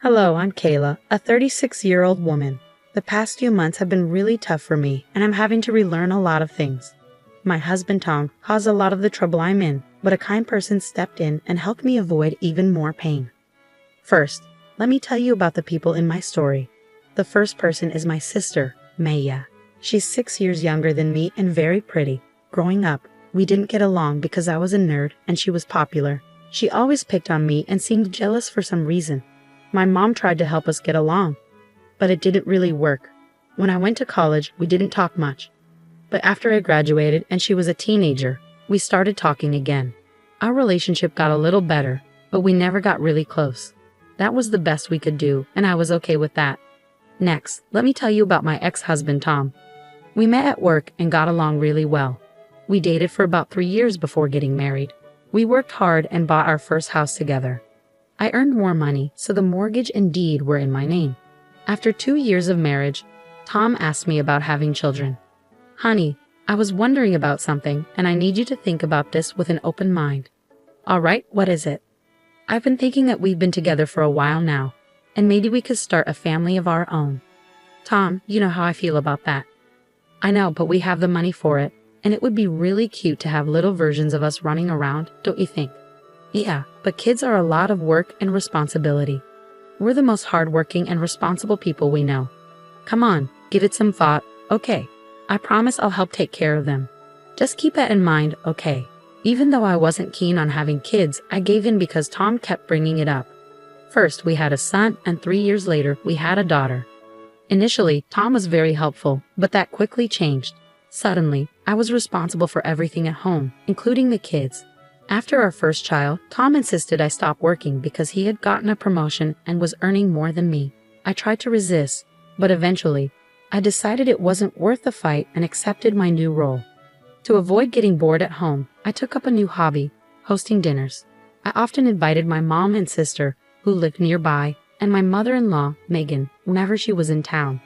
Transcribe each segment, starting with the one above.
Hello, I'm Kayla, a 36-year-old woman. The past few months have been really tough for me, and I'm having to relearn a lot of things. My husband Tom caused a lot of the trouble I'm in, but a kind person stepped in and helped me avoid even more pain. First, let me tell you about the people in my story. The first person is my sister, Maya. She's 6 years younger than me and very pretty. Growing up, we didn't get along because I was a nerd and she was popular. She always picked on me and seemed jealous for some reason. My mom tried to help us get along, but it didn't really work. When I went to college, we didn't talk much. But after I graduated and she was a teenager, we started talking again. Our relationship got a little better, but we never got really close. That was the best we could do, and I was okay with that. Next, let me tell you about my ex-husband Tom. We met at work and got along really well. We dated for about 3 years before getting married. We worked hard and bought our first house together. I earned more money, so the mortgage and deed were in my name. After 2 years of marriage, Tom asked me about having children. Honey, I was wondering about something, and I need you to think about this with an open mind. All right, what is it? I've been thinking that we've been together for a while now, and maybe we could start a family of our own. Tom, you know how I feel about that. I know, but we have the money for it, and it would be really cute to have little versions of us running around, don't you think? Yeah, but kids are a lot of work and responsibility. We're the most hardworking and responsible people we know. Come on, give it some thought, okay? I promise I'll help take care of them. Just keep that in mind, okay? Even though I wasn't keen on having kids, I gave in because Tom kept bringing it up. First, we had a son, and 3 years later, we had a daughter. Initially, Tom was very helpful, but that quickly changed. Suddenly, I was responsible for everything at home, including the kids. After our first child, Tom insisted I stop working because he had gotten a promotion and was earning more than me. I tried to resist, but eventually, I decided it wasn't worth the fight and accepted my new role. To avoid getting bored at home, I took up a new hobby, hosting dinners. I often invited my mom and sister, who lived nearby, and my mother-in-law, Megan, whenever she was in town.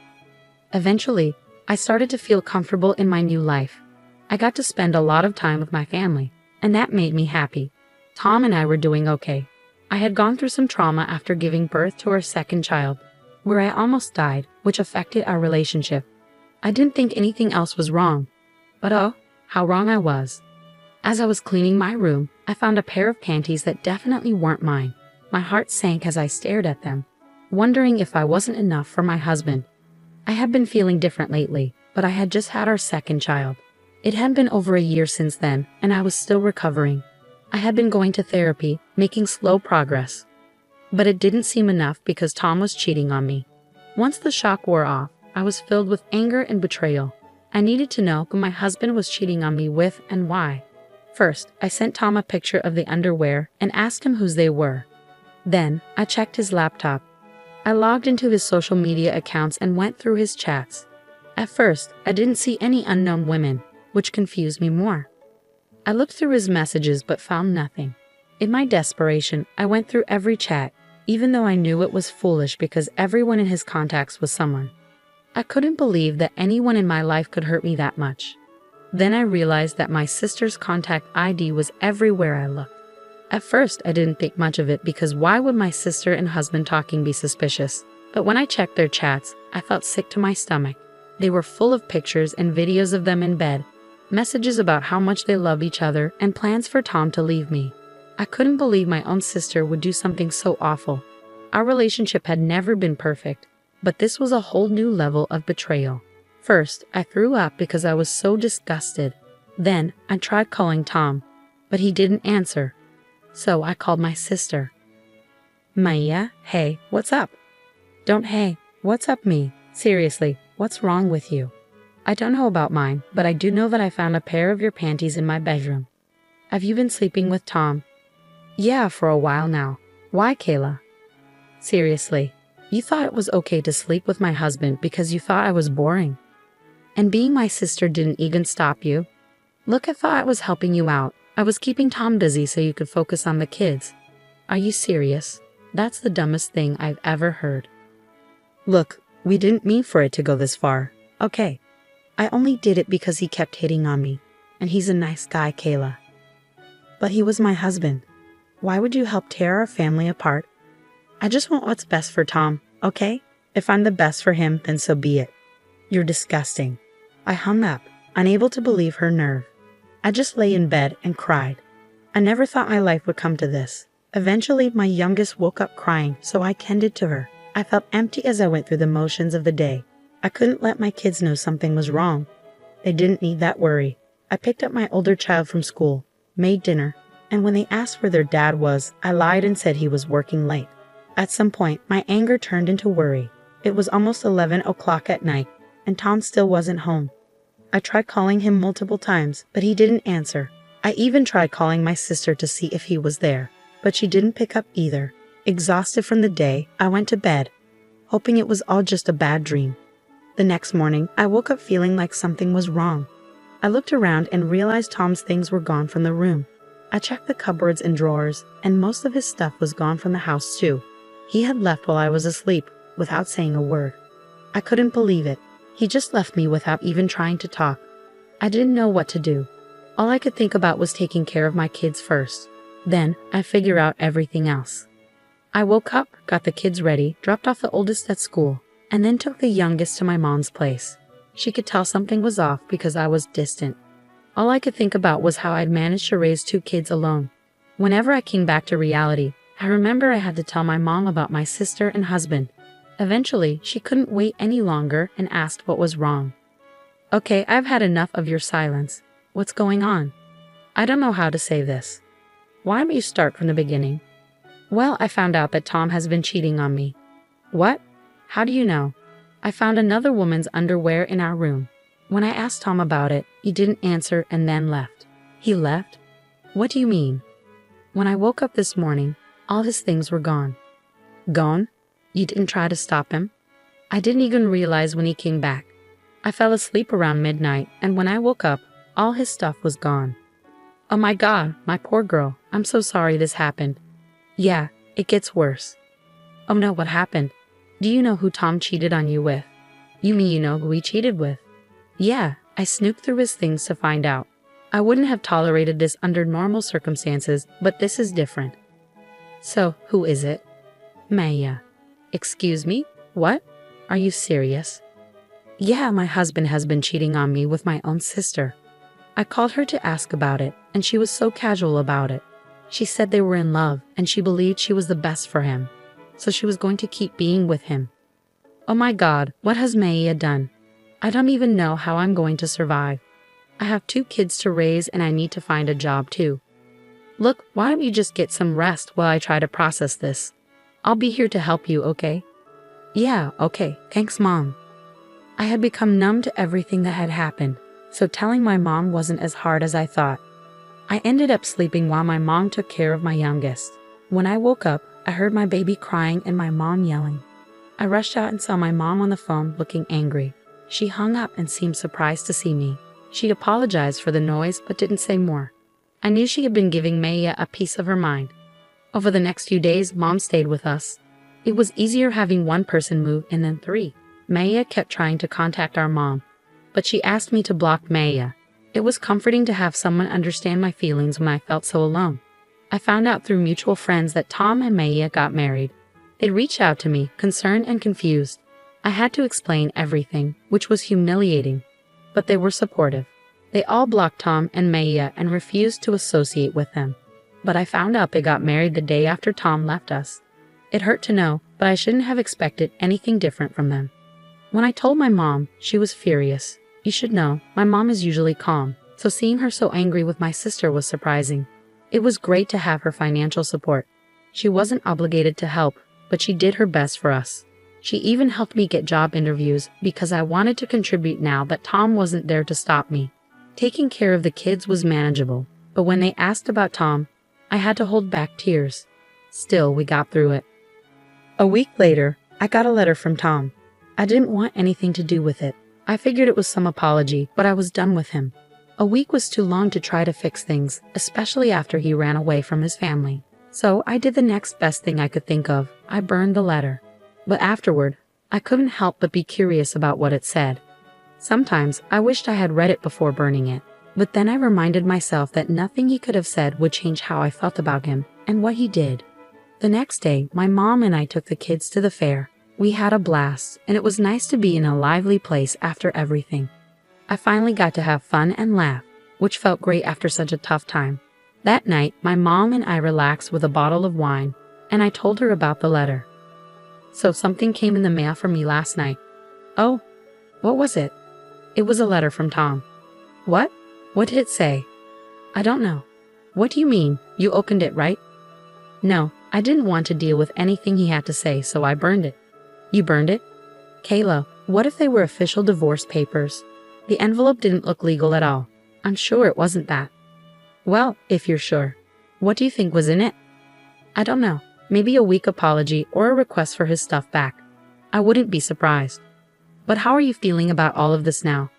Eventually, I started to feel comfortable in my new life. I got to spend a lot of time with my family, and that made me happy. Tom and I were doing okay. I had gone through some trauma after giving birth to our second child, where I almost died, which affected our relationship. I didn't think anything else was wrong, but oh, how wrong I was. As I was cleaning my room, I found a pair of panties that definitely weren't mine. My heart sank as I stared at them, wondering if I wasn't enough for my husband. I had been feeling different lately, but I had just had our second child. It had been over a year since then, and I was still recovering. I had been going to therapy, making slow progress. But it didn't seem enough because Tom was cheating on me. Once the shock wore off, I was filled with anger and betrayal. I needed to know who my husband was cheating on me with and why. First, I sent Tom a picture of the underwear and asked him whose they were. Then, I checked his laptop. I logged into his social media accounts and went through his chats. At first, I didn't see any unknown women, which confused me more. I looked through his messages but found nothing. In my desperation, I went through every chat, even though I knew it was foolish because everyone in his contacts was someone. I couldn't believe that anyone in my life could hurt me that much. Then I realized that my sister's contact ID was everywhere I looked. At first, I didn't think much of it because why would my sister and husband talking be suspicious? But when I checked their chats, I felt sick to my stomach. They were full of pictures and videos of them in bed, messages about how much they love each other, and plans for Tom to leave me. I couldn't believe my own sister would do something so awful. Our relationship had never been perfect, but this was a whole new level of betrayal. First, I threw up because I was so disgusted. Then, I tried calling Tom, but he didn't answer. So I called my sister. Maya, hey, what's up? Don't hey, what's up me? Seriously, what's wrong with you? I don't know about mine, but I do know that I found a pair of your panties in my bedroom. Have you been sleeping with Tom? Yeah, for a while now. Why, Kayla? Seriously, you thought it was okay to sleep with my husband because you thought I was boring. And being my sister didn't even stop you. Look, I thought I was helping you out. I was keeping Tom busy so you could focus on the kids. Are you serious? That's the dumbest thing I've ever heard. Look, we didn't mean for it to go this far, okay? I only did it because he kept hitting on me, and he's a nice guy, Kayla. But he was my husband. Why would you help tear our family apart? I just want what's best for Tom, okay? If I'm the best for him, then so be it. You're disgusting. I hung up, unable to believe her nerve. I just lay in bed and cried. I never thought my life would come to this. Eventually, my youngest woke up crying, so I tended to her. I felt empty as I went through the motions of the day. I couldn't let my kids know something was wrong. They didn't need that worry. I picked up my older child from school, made dinner, and when they asked where their dad was, I lied and said he was working late. At some point, my anger turned into worry. It was almost 11 o'clock at night, and Tom still wasn't home. I tried calling him multiple times, but he didn't answer. I even tried calling my sister to see if he was there, but she didn't pick up either. Exhausted from the day, I went to bed, hoping it was all just a bad dream. The next morning, I woke up feeling like something was wrong. I looked around and realized Tom's things were gone from the room. I checked the cupboards and drawers, and most of his stuff was gone from the house too. He had left while I was asleep, without saying a word. I couldn't believe it. He just left me without even trying to talk. I didn't know what to do. All I could think about was taking care of my kids first. Then, I'd figure out everything else. I woke up, got the kids ready, dropped off the oldest at school, and then took the youngest to my mom's place. She could tell something was off because I was distant. All I could think about was how I'd managed to raise 2 kids alone. Whenever I came back to reality, I remember I had to tell my mom about my sister and husband. Eventually, she couldn't wait any longer and asked what was wrong. Okay, I've had enough of your silence. What's going on? I don't know how to say this. Why don't you start from the beginning? Well, I found out that Tom has been cheating on me. What? How do you know? I found another woman's underwear in our room. When I asked Tom about it, he didn't answer and then left. He left? What do you mean? When I woke up this morning, all his things were gone. Gone? You didn't try to stop him? I didn't even realize when he came back. I fell asleep around midnight, and when I woke up, all his stuff was gone. Oh my God, my poor girl. I'm so sorry this happened. Yeah, it gets worse. Oh no, what happened? Do you know who Tom cheated on you with? You mean you know who he cheated with? Yeah, I snooped through his things to find out. I wouldn't have tolerated this under normal circumstances, but this is different. So, who is it? Maya. Excuse me? What? Are you serious? Yeah, my husband has been cheating on me with my own sister. I called her to ask about it, and she was so casual about it. She said they were in love, and she believed she was the best for him, so she was going to keep being with him. Oh my God, what has Maya done? I don't even know how I'm going to survive. I have 2 kids to raise and I need to find a job too. Look, why don't you just get some rest while I try to process this? I'll be here to help you, okay? Yeah, okay, thanks Mom. I had become numb to everything that had happened, so telling my mom wasn't as hard as I thought. I ended up sleeping while my mom took care of my youngest. When I woke up, I heard my baby crying and my mom yelling. I rushed out and saw my mom on the phone looking angry. She hung up and seemed surprised to see me. She apologized for the noise but didn't say more. I knew she had been giving Maya a piece of her mind. Over the next few days, Mom stayed with us. It was easier having one person move and then 3. Maya kept trying to contact our mom, but she asked me to block Maya. It was comforting to have someone understand my feelings when I felt so alone. I found out through mutual friends that Tom and Maya got married. They reached out to me, concerned and confused. I had to explain everything, which was humiliating, but they were supportive. They all blocked Tom and Maya and refused to associate with them. But I found out they got married the day after Tom left us. It hurt to know, but I shouldn't have expected anything different from them. When I told my mom, she was furious. You should know, my mom is usually calm, so seeing her so angry with my sister was surprising. It was great to have her financial support. She wasn't obligated to help, but she did her best for us. She even helped me get job interviews because I wanted to contribute now that Tom wasn't there to stop me. Taking care of the kids was manageable, but when they asked about Tom, I had to hold back tears. Still, we got through it. A week later, I got a letter from Tom. I didn't want anything to do with it. I figured it was some apology, but I was done with him. A week was too long to try to fix things, especially after he ran away from his family. So I did the next best thing I could think of. I burned the letter. But afterward, I couldn't help but be curious about what it said. Sometimes I wished I had read it before burning it, but then I reminded myself that nothing he could have said would change how I felt about him and what he did. The next day, my mom and I took the kids to the fair. We had a blast, and it was nice to be in a lively place after everything. I finally got to have fun and laugh, which felt great after such a tough time. That night, my mom and I relaxed with a bottle of wine, and I told her about the letter. So something came in the mail for me last night. Oh, what was it? It was a letter from Tom. What? What did it say? I don't know. What do you mean? You opened it, right? No, I didn't want to deal with anything he had to say, so I burned it. You burned it? Kayla, what if they were official divorce papers? The envelope didn't look legal at all. I'm sure it wasn't that. Well, if you're sure. What do you think was in it? I don't know. Maybe a weak apology or a request for his stuff back. I wouldn't be surprised. But how are you feeling about all of this now?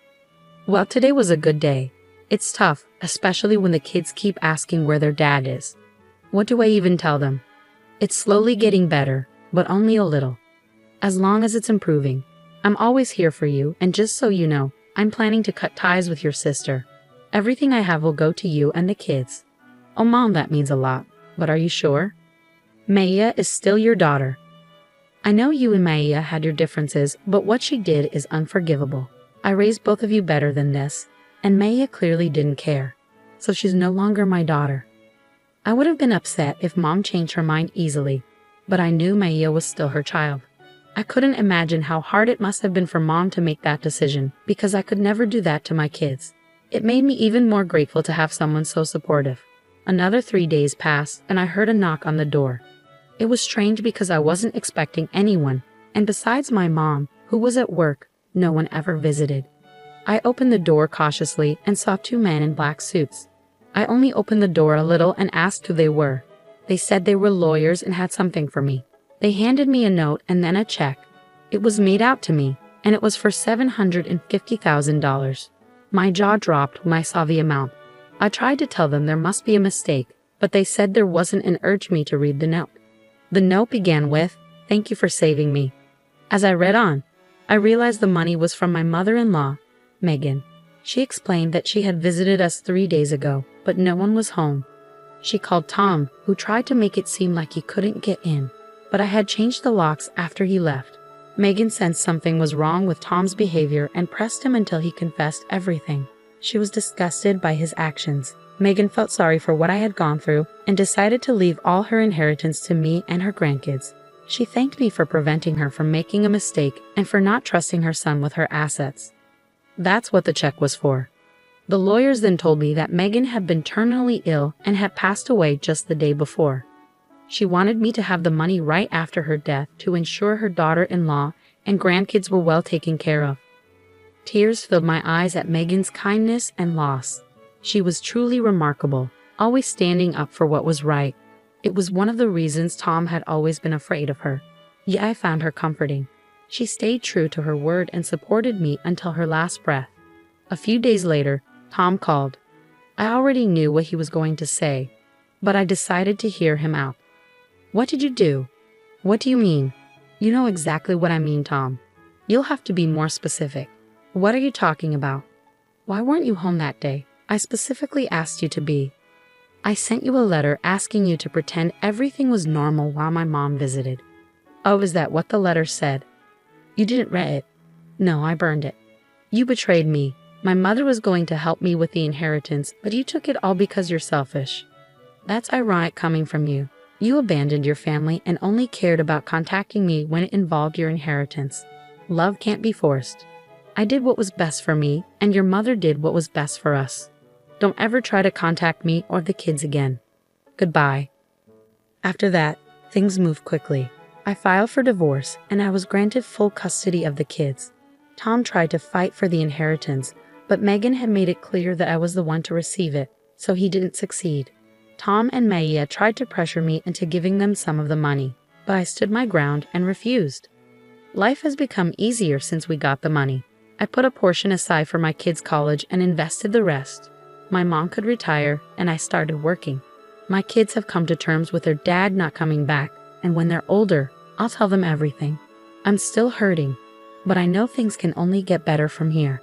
Well, today was a good day. It's tough, especially when the kids keep asking where their dad is. What do I even tell them? It's slowly getting better, but only a little. As long as it's improving. I'm always here for you, and just so you know, I'm planning to cut ties with your sister. Everything I have will go to you and the kids. Oh Mom, that means a lot, but are you sure? Maya is still your daughter. I know you and Maya had your differences, but what she did is unforgivable. I raised both of you better than this, and Maya clearly didn't care. So she's no longer my daughter. I would have been upset if Mom changed her mind easily, but I knew Maya was still her child. I couldn't imagine how hard it must have been for Mom to make that decision, because I could never do that to my kids. It made me even more grateful to have someone so supportive. Another 3 days passed, and I heard a knock on the door. It was strange because I wasn't expecting anyone, and besides my mom, who was at work, no one ever visited. I opened the door cautiously and saw 2 men in black suits. I only opened the door a little and asked who they were. They said they were lawyers and had something for me. They handed me a note and then a check. It was made out to me, and it was for $750,000. My jaw dropped when I saw the amount. I tried to tell them there must be a mistake, but they said there wasn't and urged me to read the note. The note began with, "Thank you for saving me." As I read on, I realized the money was from my mother-in-law, Megan. She explained that she had visited us 3 days ago, but no one was home. She called Tom, who tried to make it seem like he couldn't get in, but I had changed the locks after he left. Megan sensed something was wrong with Tom's behavior and pressed him until he confessed everything. She was disgusted by his actions. Megan felt sorry for what I had gone through and decided to leave all her inheritance to me and her grandkids. She thanked me for preventing her from making a mistake and for not trusting her son with her assets. That's what the check was for. The lawyers then told me that Megan had been terminally ill and had passed away just the day before. She wanted me to have the money right after her death to ensure her daughter-in-law and grandkids were well taken care of. Tears filled my eyes at Megan's kindness and loss. She was truly remarkable, always standing up for what was right. It was one of the reasons Tom had always been afraid of her. Yet I found her comforting. She stayed true to her word and supported me until her last breath. A few days later, Tom called. I already knew what he was going to say, but I decided to hear him out. "What did you do?" "What do you mean?" "You know exactly what I mean, Tom. You'll have to be more specific." "What are you talking about?" "Why weren't you home that day? I specifically asked you to be. I sent you a letter asking you to pretend everything was normal while my mom visited." "Oh, is that what the letter said?" "You didn't read it." "No, I burned it." "You betrayed me. My mother was going to help me with the inheritance, but you took it all because you're selfish." "That's ironic coming from you. You abandoned your family and only cared about contacting me when it involved your inheritance. Love can't be forced. I did what was best for me, and your mother did what was best for us. Don't ever try to contact me or the kids again. Goodbye." After that, things moved quickly. I filed for divorce, and I was granted full custody of the kids. Tom tried to fight for the inheritance, but Megan had made it clear that I was the one to receive it, so he didn't succeed. Tom and Maya tried to pressure me into giving them some of the money, but I stood my ground and refused. Life has become easier since we got the money. I put a portion aside for my kids' college and invested the rest. My mom could retire, and I started working. My kids have come to terms with their dad not coming back, and when they're older, I'll tell them everything. I'm still hurting, but I know things can only get better from here.